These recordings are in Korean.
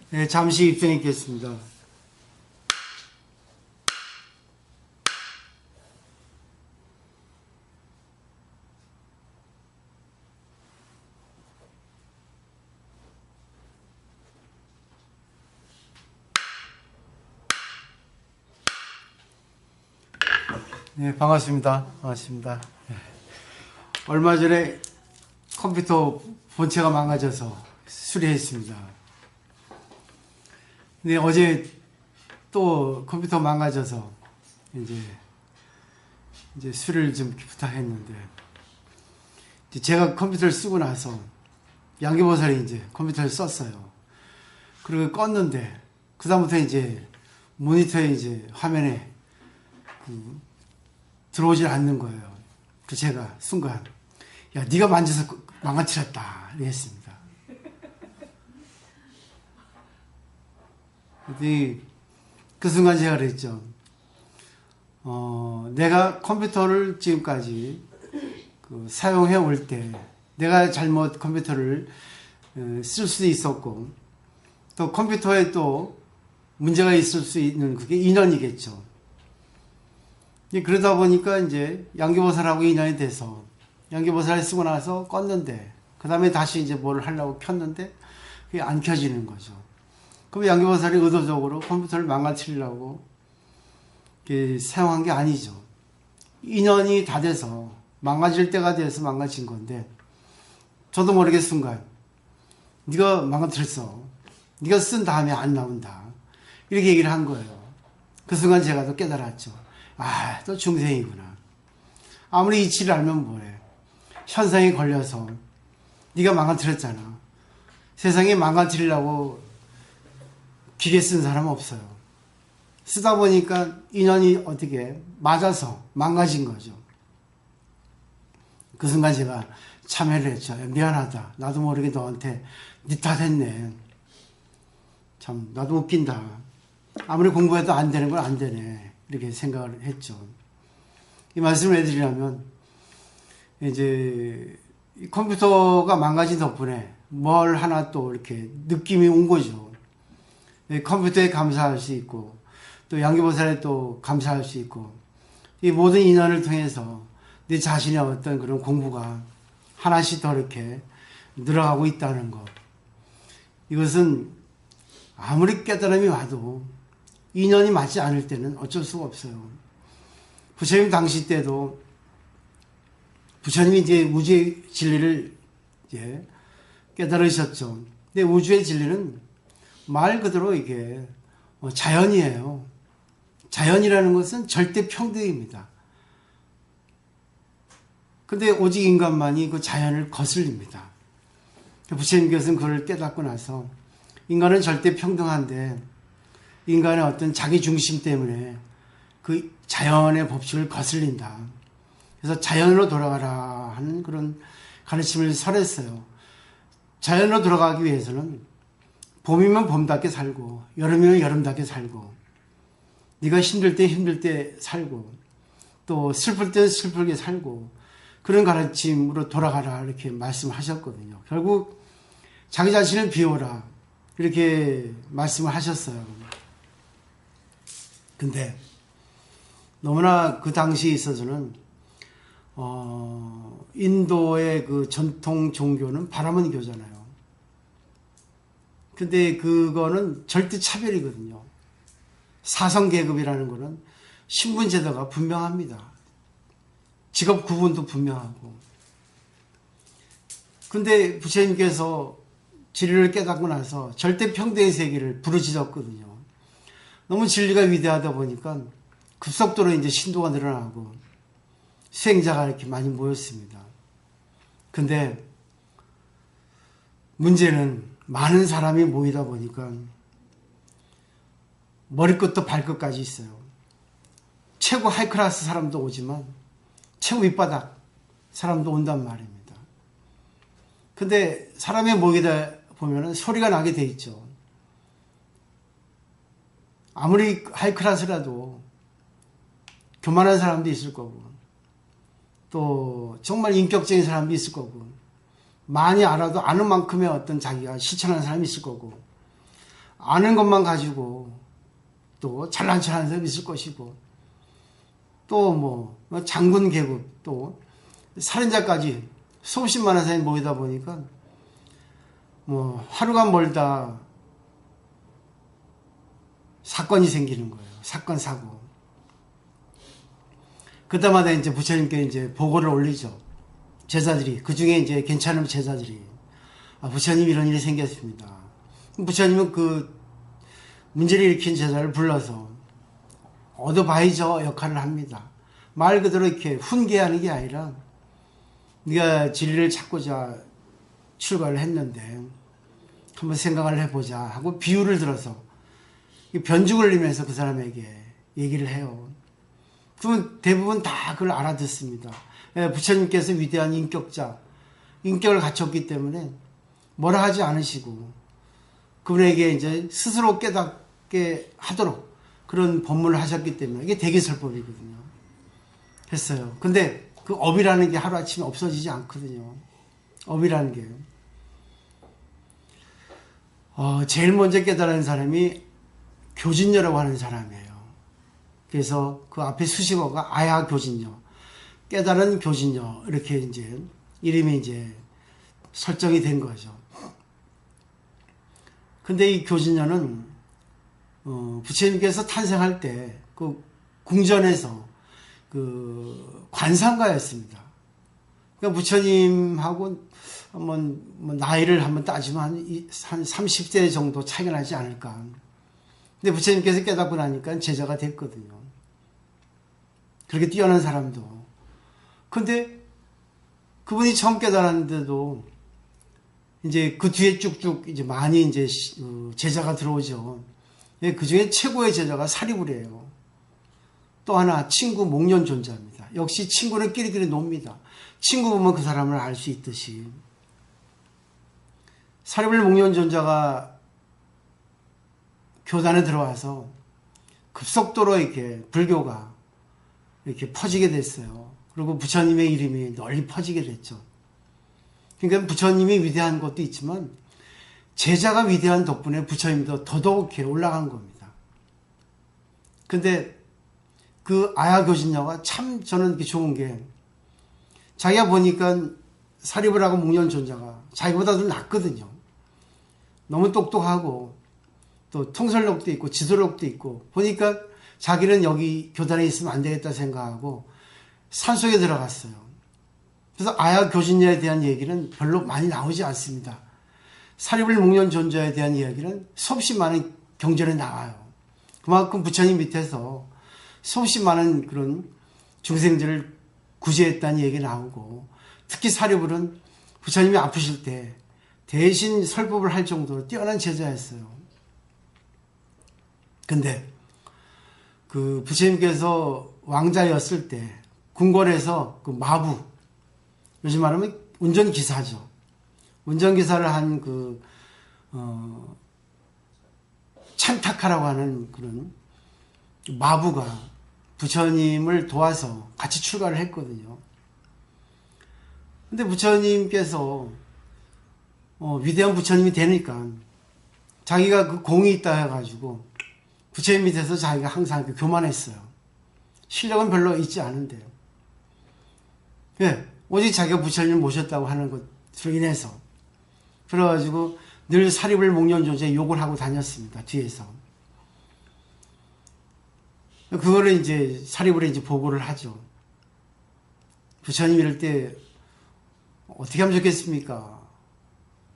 네, 잠시 입장해 있겠습니다. 네, 반갑습니다. 반갑습니다. 네. 얼마 전에 컴퓨터 본체가 망가져서 수리했습니다. 근데 어제 또 컴퓨터 망가져서 이제 수리를 좀 부탁했는데, 제가 컴퓨터를 쓰고 나서 양계보살이 이제 컴퓨터를 썼어요. 그리고 껐는데, 그다음부터 이제 모니터에 이제 화면에 들어오질 않는 거예요. 그 제가 순간, 야, 네가 만져서 망가뜨렸다 이랬습니다. 근데 그 순간 제가 그랬죠. 내가 컴퓨터를 지금까지 사용해 올 때 내가 잘못 컴퓨터를 쓸 수도 있었고, 또 컴퓨터에 또 문제가 있을 수 있는 그게 인연이겠죠. 그러다 보니까 이제 양계보살하고 인연이 돼서 양계보살 쓰고 나서 껐는데, 그 다음에 다시 이제 뭘 하려고 켰는데 그게 안 켜지는 거죠. 그럼 양계보살이 의도적으로 컴퓨터를 망가뜨리려고 사용한 게 아니죠. 인연이 다 돼서 망가질 때가 돼서 망가진 건데, 저도 모르게 순간 네가 망가뜨렸어, 네가 쓴 다음에 안 나온다, 이렇게 얘기를 한 거예요. 그 순간 제가 또 깨달았죠. 아, 또 중생이구나. 아무리 이치를 알면 뭐해. 현상에 걸려서 네가 망가뜨렸잖아. 세상에 망가뜨리려고 기계 쓴 사람 없어요. 쓰다 보니까 인연이 어떻게 맞아서 망가진 거죠. 그 순간 제가 참회를 했죠. 미안하다. 나도 모르게 너한테 네 탓했네. 참 나도 웃긴다. 아무리 공부해도 안 되는 건 안 되네, 이렇게 생각을 했죠. 이 말씀을 해드리려면, 이제 컴퓨터가 망가진 덕분에 뭘 하나 또 이렇게 느낌이 온 거죠. 컴퓨터에 감사할 수 있고, 또 양계보살에 또 감사할 수 있고, 이 모든 인연을 통해서 내 자신의 어떤 그런 공부가 하나씩 더 이렇게 늘어가고 있다는 것. 이것은 아무리 깨달음이 와도 인연이 맞지 않을 때는 어쩔 수가 없어요. 부처님 당시 때도 부처님이 이제 우주의 진리를 이제 깨달으셨죠. 근데 우주의 진리는 말 그대로 이게 자연이에요. 자연이라는 것은 절대 평등입니다. 근데 오직 인간만이 그 자연을 거슬립니다. 부처님께서는 그걸 깨닫고 나서 인간은 절대 평등한데 인간의 어떤 자기 중심 때문에 그 자연의 법칙을 거슬린다. 그래서 자연으로 돌아가라 하는 그런 가르침을 설했어요. 자연으로 돌아가기 위해서는 봄이면 봄답게 살고, 여름이면 여름답게 살고, 네가 힘들 때 힘들 때 살고, 또 슬플 때 슬프게 살고, 그런 가르침으로 돌아가라 이렇게 말씀하셨거든요. 결국 자기 자신을 비워라 이렇게 말씀을 하셨어요. 근데 너무나 그 당시에 있어서는 인도의 그 전통 종교는 바라문 교잖아요. 근데 그거는 절대 차별이거든요. 사성계급이라는 거는 신분제도가 분명합니다. 직업 구분도 분명하고. 근데 부처님께서 진리를 깨닫고 나서 절대 평등의 세계를 부르짖었거든요. 너무 진리가 위대하다 보니까 급속도로 이제 신도가 늘어나고 수행자가 이렇게 많이 모였습니다. 근데 문제는 많은 사람이 모이다 보니까 머리끝부터 발끝까지 있어요. 최고 하이클래스 사람도 오지만 최고 윗바닥 사람도 온단 말입니다. 근데 사람이 모이다 보면은 소리가 나게 돼 있죠. 아무리 하이클래스라도 교만한 사람도 있을 거고, 또 정말 인격적인 사람도 있을 거고, 많이 알아도 아는 만큼의 어떤 자기가 실천하는 사람이 있을 거고, 아는 것만 가지고 또 잘난 척하는 사람이 있을 것이고, 또 뭐 장군 계급, 또 살인자까지 수십 많은 사람이 모이다 보니까 뭐 하루가 멀다 사건이 생기는 거예요. 사건, 사고. 그때마다 이제 부처님께 이제 보고를 올리죠. 제자들이, 그 중에 이제 괜찮은 제자들이, 부처님 이런 일이 생겼습니다. 부처님은 그 문제를 일으킨 제자를 불러서 어드바이저 역할을 합니다. 말 그대로 이렇게 훈계하는 게 아니라, 네가 진리를 찾고자 출가를 했는데 한번 생각을 해보자 하고 비유를 들어서 변죽을 내면서 그 사람에게 얘기를 해요. 그러면 대부분 다 그걸 알아듣습니다. 부처님께서 위대한 인격자, 인격을 갖췄기 때문에 뭐라 하지 않으시고 그분에게 이제 스스로 깨닫게 하도록 그런 법문을 하셨기 때문에 이게 대기설법이거든요. 했어요. 근데 그 업이라는 게 하루아침에 없어지지 않거든요. 업이라는 게. 제일 먼저 깨달은 사람이 교진녀라고 하는 사람이에요. 그래서 그 앞에 수식어가 아야 교진녀, 깨달은 교진녀, 이렇게 이제 이름이 이제 설정이 된 거죠. 근데 이 교진녀는 부처님께서 탄생할 때 그 궁전에서 그 관상가였습니다. 그러니까 부처님하고 한번 나이를 한번 따지면 한 30세 정도 차이가 나지 않을까. 근데 부처님께서 깨닫고 나니까 제자가 됐거든요. 그렇게 뛰어난 사람도. 근데 그분이 처음 깨달았는데도 이제 그 뒤에 쭉쭉 이제 많이 이제 제자가 들어오죠. 그 중에 최고의 제자가 사리불이에요. 또 하나 친구 목련존자입니다. 역시 친구는 끼리끼리 놉니다. 친구 보면 그 사람을 알 수 있듯이 사리불 목련존자가 교단에 들어와서 급속도로 이렇게 불교가 이렇게 퍼지게 됐어요. 그리고 부처님의 이름이 널리 퍼지게 됐죠. 그러니까 부처님이 위대한 것도 있지만 제자가 위대한 덕분에 부처님도 더더욱 이렇게 올라간 겁니다. 근데 그 아야 교진녀가 참 저는 이렇게 좋은 게 자기가 보니까 사리불하고 목련존자가 자기보다도 낫거든요. 너무 똑똑하고 또 통솔력도 있고 지도력도 있고 보니까 자기는 여기 교단에 있으면 안 되겠다 생각하고 산속에 들어갔어요. 그래서 아야 교진녀에 대한 얘기는 별로 많이 나오지 않습니다. 사리불 목련존자에 대한 이야기는 수없이 많은 경전에 나와요. 그만큼 부처님 밑에서 수없이 많은 그런 중생들을 구제했다는 얘기 나오고 특히 사리불은 부처님이 아프실 때 대신 설법을 할 정도로 뛰어난 제자였어요. 근데 그 부처님께서 왕자였을 때 궁궐에서 그 마부, 요즘 말하면 운전기사죠. 운전기사를 한 그 찬타카라고 하는 그런 마부가 부처님을 도와서 같이 출가를 했거든요. 근데 부처님께서 위대한 부처님이 되니까 자기가 그 공이 있다 해가지고 부처님 밑에서 자기가 항상 교만했어요. 실력은 별로 있지 않은데요. 예, 오직 자기가 부처님을 모셨다고 하는 것으로 인해서 그래가지고 늘 사리불 목련존자에 욕을 하고 다녔습니다. 뒤에서. 그거를 이제 사리불에 이제 보고를 하죠. 부처님 이럴 때 어떻게 하면 좋겠습니까?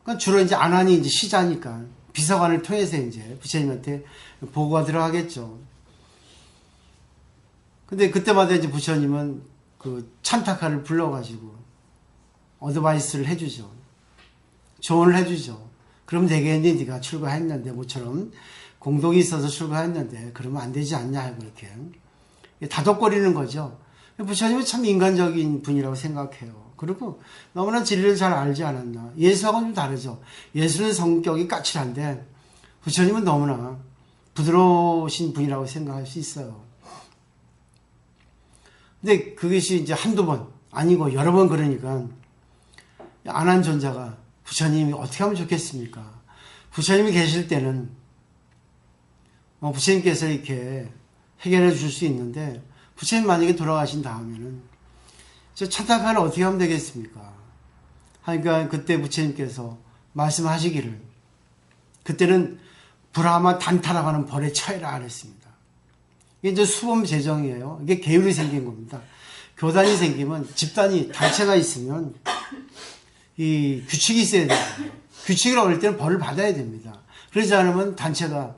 그러니까 주로 이제 안환이 이제 시자니까 비서관을 통해서 이제 부처님한테 보고가 들어가겠죠. 근데 그때마다 이제 부처님은 그 찬타카를 불러가지고 어드바이스를 해주죠. 조언을 해주죠. 그럼 되겠니? 네가 출가했는데 모처럼 공동이 있어서 출가했는데 그러면 안 되지 않냐 하고 이렇게 다독거리는 거죠. 부처님은 참 인간적인 분이라고 생각해요. 그리고 너무나 진리를 잘 알지 않았나. 예수하고는 좀 다르죠. 예수는 성격이 까칠한데 부처님은 너무나 부드러우신 분이라고 생각할 수 있어요. 근데 그것이 이제 한두 번 아니고 여러 번 그러니까 안한존자가 부처님이 어떻게 하면 좋겠습니까? 부처님이 계실 때는 부처님께서 이렇게 해결해 줄 수 있는데, 부처님 만약에 돌아가신 다음에는 저 찬탁하를 어떻게 하면 되겠습니까? 하니까 그때 부처님께서 말씀하시기를, 그때는 브라마 단타라고 하는 벌에 처해라 그랬습니다. 이게 이제 수범 재정이에요. 이게 계율이 생긴 겁니다. 교단이 생기면, 집단이 단체가 있으면 이 규칙이 있어야 돼요. 규칙을 어길 때는 벌을 받아야 됩니다. 그러지 않으면 단체가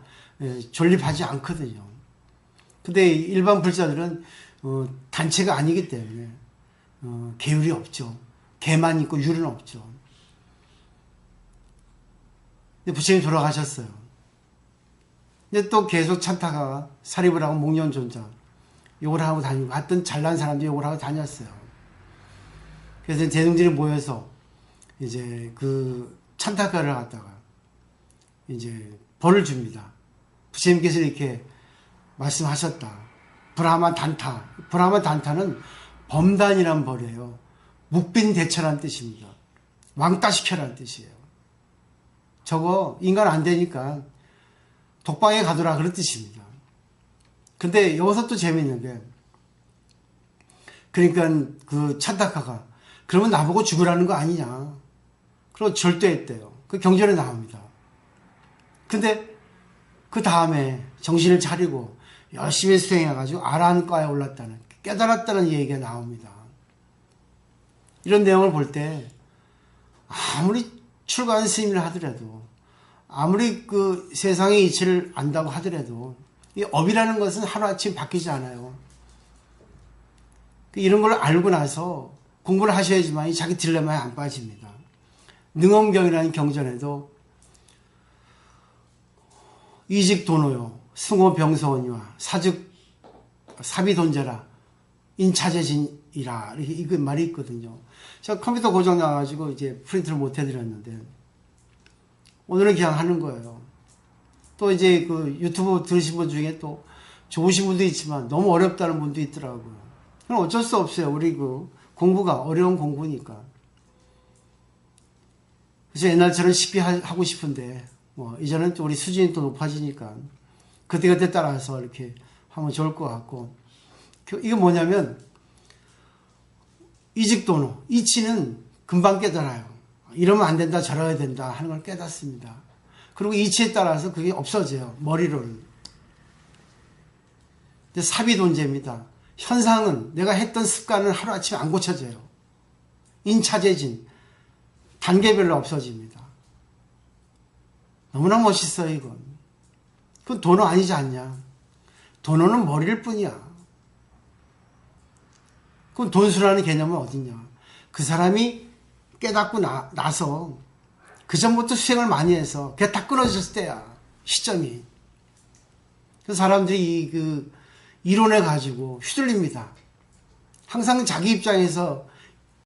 존립하지 않거든요. 근데 일반 불자들은 단체가 아니기 때문에 계율이 없죠. 계만 있고 율은 없죠. 근데 부처님이 돌아가셨어요. 근데 또 계속 찬타가 사립을 하고 목련존자 욕을 하고 다니고, 하여튼 잘난 사람들이 욕을 하고 다녔어요. 그래서 대중들이 모여서 이제 그 찬타가를 갖다가 이제 벌을 줍니다. 부처님께서 이렇게 말씀하셨다. 브라마 단타. 브라마 단타는 범단이란 벌이에요. 묵빈대처란 뜻입니다. 왕따시켜라는 뜻이에요. 저거 인간 안 되니까 독방에 가두라 그런 뜻입니다. 근데 여기서 또 재밌는 게, 그러니까 그 찬타카가 그러면 나보고 죽으라는 거 아니냐. 그리고 절도했대요. 그 경전에 나옵니다. 근데 그 다음에 정신을 차리고 열심히 수행해가지고 아라한과에 올랐다는, 깨달았다는 얘기가 나옵니다. 이런 내용을 볼 때 아무리 출가한 스님이라 하더라도, 아무리 그 세상의 이치를 안다고 하더라도 이 업이라는 것은 하루아침 바뀌지 않아요. 이런 걸 알고 나서 공부를 하셔야지만 자기 딜레마에 안 빠집니다. 능엄경이라는 경전에도 이직도노요, 승호병소원이와 사즉 사비돈제라 인차재진이라, 이렇게 이거 말이 있거든요. 제가 컴퓨터 고장 나가지고 이제 프린트를 못 해드렸는데, 오늘은 그냥 하는 거예요. 또 이제 그 유튜브 들으신 분 중에 또 좋으신 분도 있지만 너무 어렵다는 분도 있더라고요. 그럼 어쩔 수 없어요. 우리 그 공부가 어려운 공부니까. 그래서 옛날처럼 쉽게 하고 싶은데, 이제는 또 우리 수준이 또 높아지니까 그때그때 따라서 이렇게 하면 좋을 것 같고, 이게 뭐냐면, 이직도노, 이치는 금방 깨달아요. 이러면 안 된다, 저러야 된다 하는 걸 깨닫습니다. 그리고 이치에 따라서 그게 없어져요, 머리로는. 근데 사비돈제입니다. 현상은, 내가 했던 습관은 하루아침에 안 고쳐져요. 인차재진, 단계별로 없어집니다. 너무나 멋있어요, 이건. 그건 도노 아니지 않냐. 도노는 머리일 뿐이야. 그럼 돈수라는 개념은 어딨냐. 그 사람이 깨닫고 나서 그 전부터 수행을 많이 해서 그게 다 끊어졌을 때야, 시점이. 그래서 사람들이 그 이론에 가지고 휘둘립니다. 항상 자기 입장에서